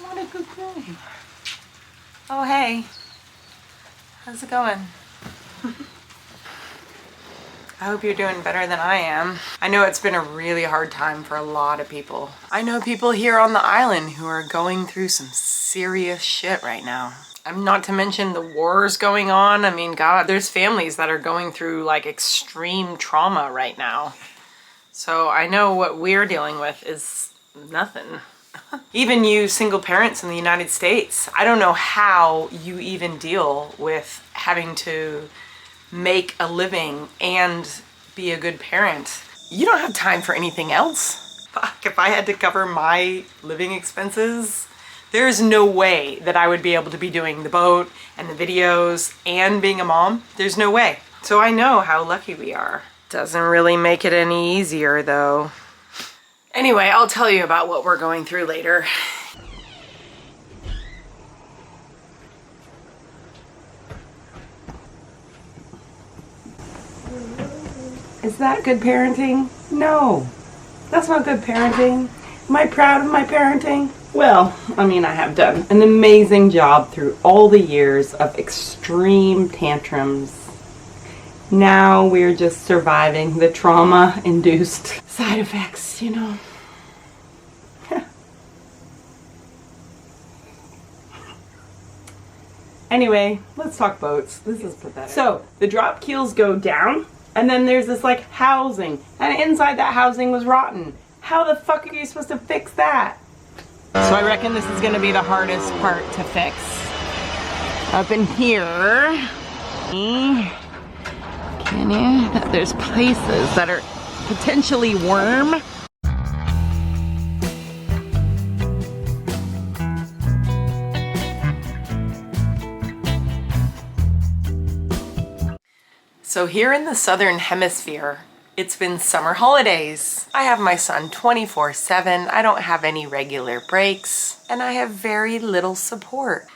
What a good girl. Oh, hey. How's it going? I hope you're doing better than I am. I know it's been a really hard time for a lot of people. I know people here on the island who are going through some serious shit right now. Not to mention the wars going on. I mean, God, there's families that are going through like extreme trauma right now. So I know what we're dealing with is nothing. Even you single parents in the United States, I don't know how you even deal with having to make a living and be a good parent. You don't have time for anything else. Fuck, if I had to cover my living expenses, there's no way that I would be able to be doing the boat and the videos and being a mom. There's no way. So I know how lucky we are. Doesn't really make it any easier though. Anyway, I'll tell you about what we're going through later. Is that good parenting? No, that's not good parenting. Am I proud of my parenting? Well, I mean, I have done an amazing job through all the years of extreme tantrums. Now we're just surviving the trauma-induced side effects, you know. Anyway, let's talk boats. This is pathetic. So, the drop keels go down, and then there's this like housing, and inside that housing was rotten. How the fuck are you supposed to fix that? So I reckon this is gonna be the hardest part to fix. Up in here, can you? There's places that are potentially worm. So here in the Southern Hemisphere, it's been summer holidays. I have my son 24/7. I don't have any regular breaks, and I have very little support.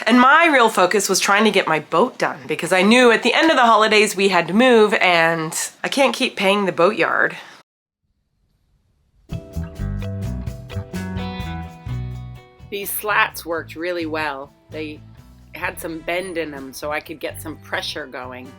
And my real focus was trying to get my boat done because I knew at the end of the holidays we had to move and I can't keep paying the boatyard. These slats worked really well. They had some bend in them so I could get some pressure going.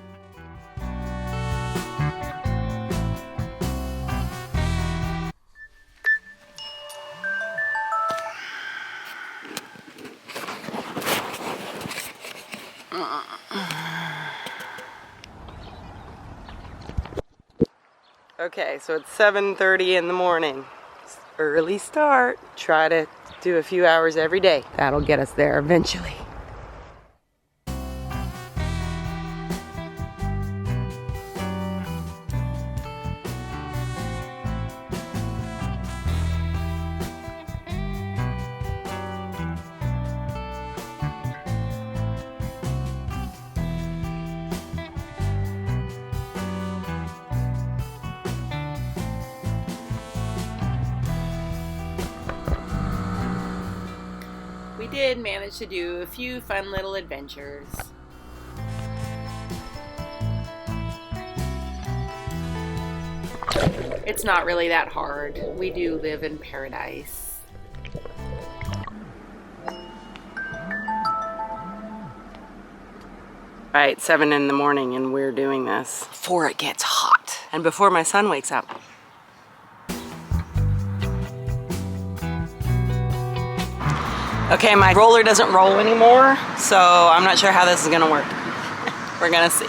Okay, so it's 7:30 in the morning. Early start. Try to do a few hours every day. That'll get us there eventually. We did manage to do a few fun little adventures. It's not really that hard. We do live in paradise. Right, 7 in the morning and we're doing this before it gets hot and before my son wakes up. Okay, my roller doesn't roll anymore, so I'm not sure how this is gonna work. We're gonna see.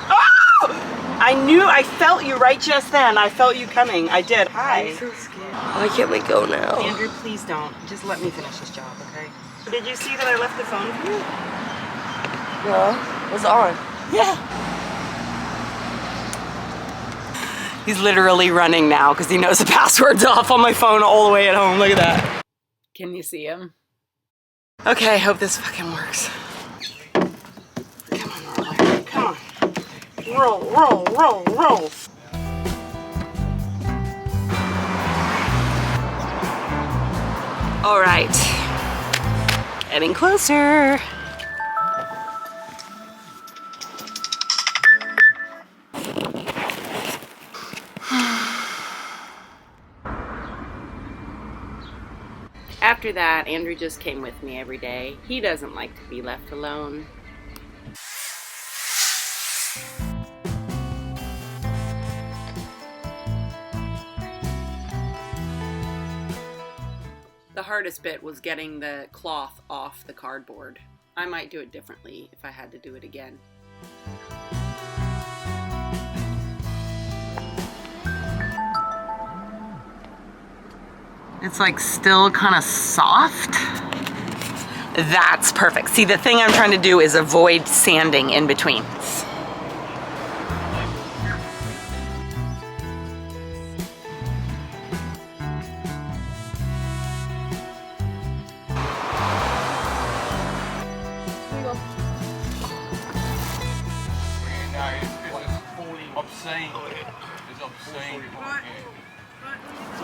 Oh! I felt you right just then. I felt you coming. I did. Hi. I'm so scared. Why can't we go now? Andrew, please don't. Just let me finish this job, okay? Did you see that I left the phone for you? No, it was on. Yeah. He's literally running now because he knows the password's off on my phone all the way at home. Look at that. Can you see him? Okay, hope this fucking works. Come on, roller. Come on. Roll, roll, roll, roll. All right. Getting closer. after that, Andrew just came with me every day. He doesn't like to be left alone. The hardest bit was getting the cloth off the cardboard. I might do it differently if I had to do it again. It's like still kind of soft. That's perfect. See, the thing I'm trying to do is avoid sanding in between.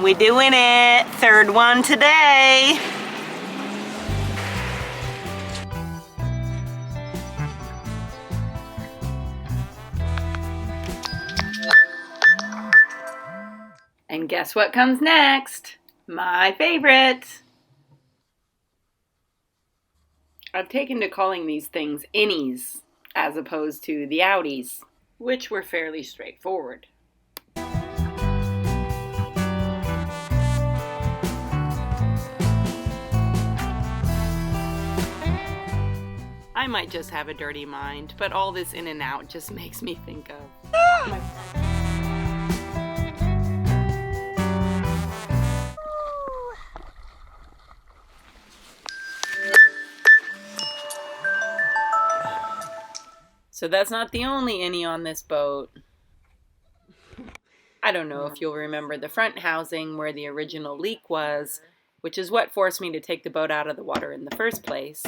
We doing it. Third one today. And guess what comes next? My favorite. I've taken to calling these things Innies as opposed to the outies, which were fairly straightforward. I might just have a dirty mind, but all this in and out just makes me think of my... So that's not the only Innie on this boat. I don't know if you'll remember the front housing where the original leak was, which is what forced me to take the boat out of the water in the first place.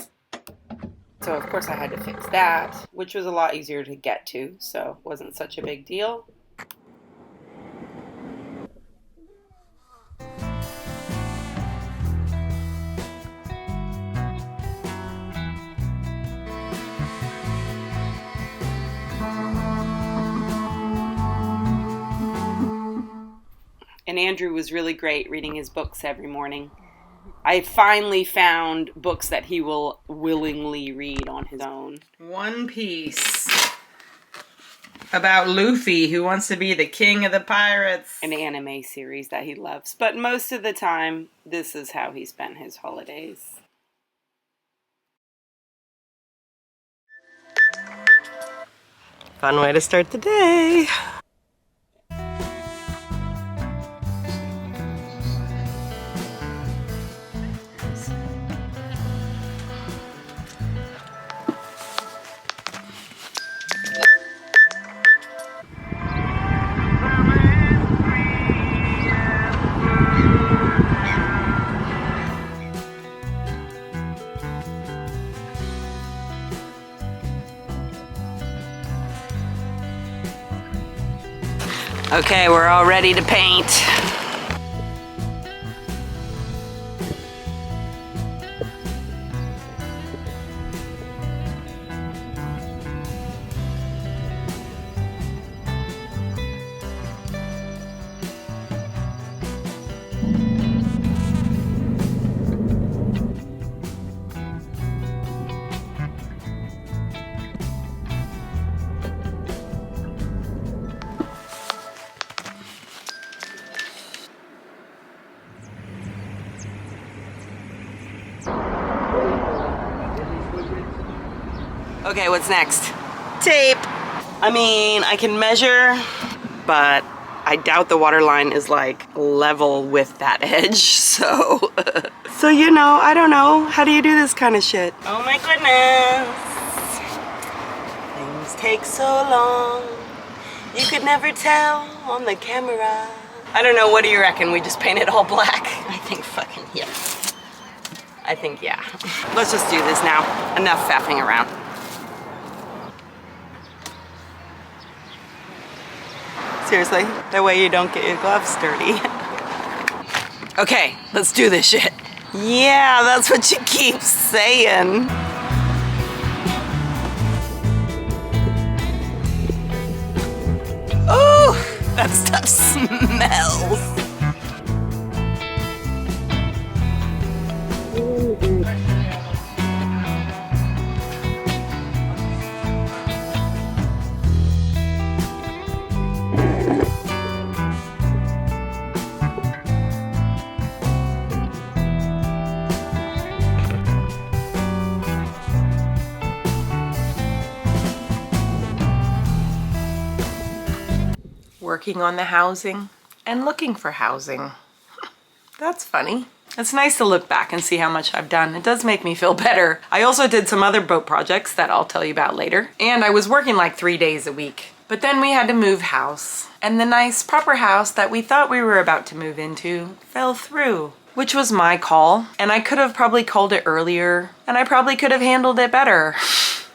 So of course I had to fix that, which was a lot easier to get to, so it wasn't such a big deal. And Andrew was really great reading his books every morning. I finally found books that he will willingly read on his own. One Piece. About Luffy, who wants to be the king of the pirates. An anime series that he loves. But most of the time, this is how he spent his holidays. Fun way to start the day. Okay, we're all ready to paint. Okay, what's next? Tape. I mean, I can measure, but I doubt the water line is like level with that edge, so. So you know, I don't know. How do you do this kind of shit? Oh my goodness. Things take so long. You could never tell on the camera. I don't know, what do you reckon? We just paint it all black? I think fucking yes. I think yeah. Let's just do this now. Enough faffing around. Seriously, that way you don't get your gloves dirty. Okay, let's do this shit. Yeah, that's what you keep saying. Ooh, that stuff smells. Working on the housing and looking for housing. That's funny. It's nice to look back and see how much I've done. It does make me feel better. I also did some other boat projects that I'll tell you about later. And I was working like 3 days a week. But then we had to move house. And the nice proper house that we thought we were about to move into fell through, which was my call. And I could have probably called it earlier, and I probably could have handled it better.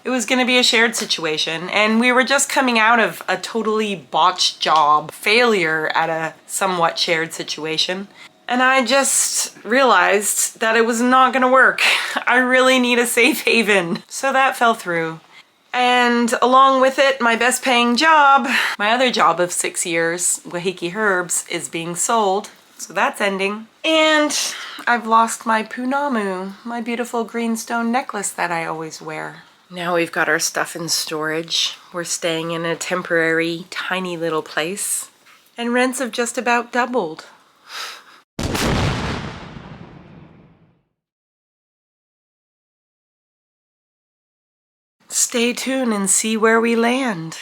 It was gonna be a shared situation, and we were just coming out of a totally botched job, failure at a somewhat shared situation. And I just realized that it was not gonna work. I really need a safe haven. So that fell through. And along with it, my best paying job, my other job of 6 years, Wahiki Herbs, is being sold. So that's ending. And I've lost my punamu, my beautiful greenstone necklace that I always wear. Now we've got our stuff in storage. We're staying in a temporary, tiny little place. And rents have just about doubled. Stay tuned and see where we land.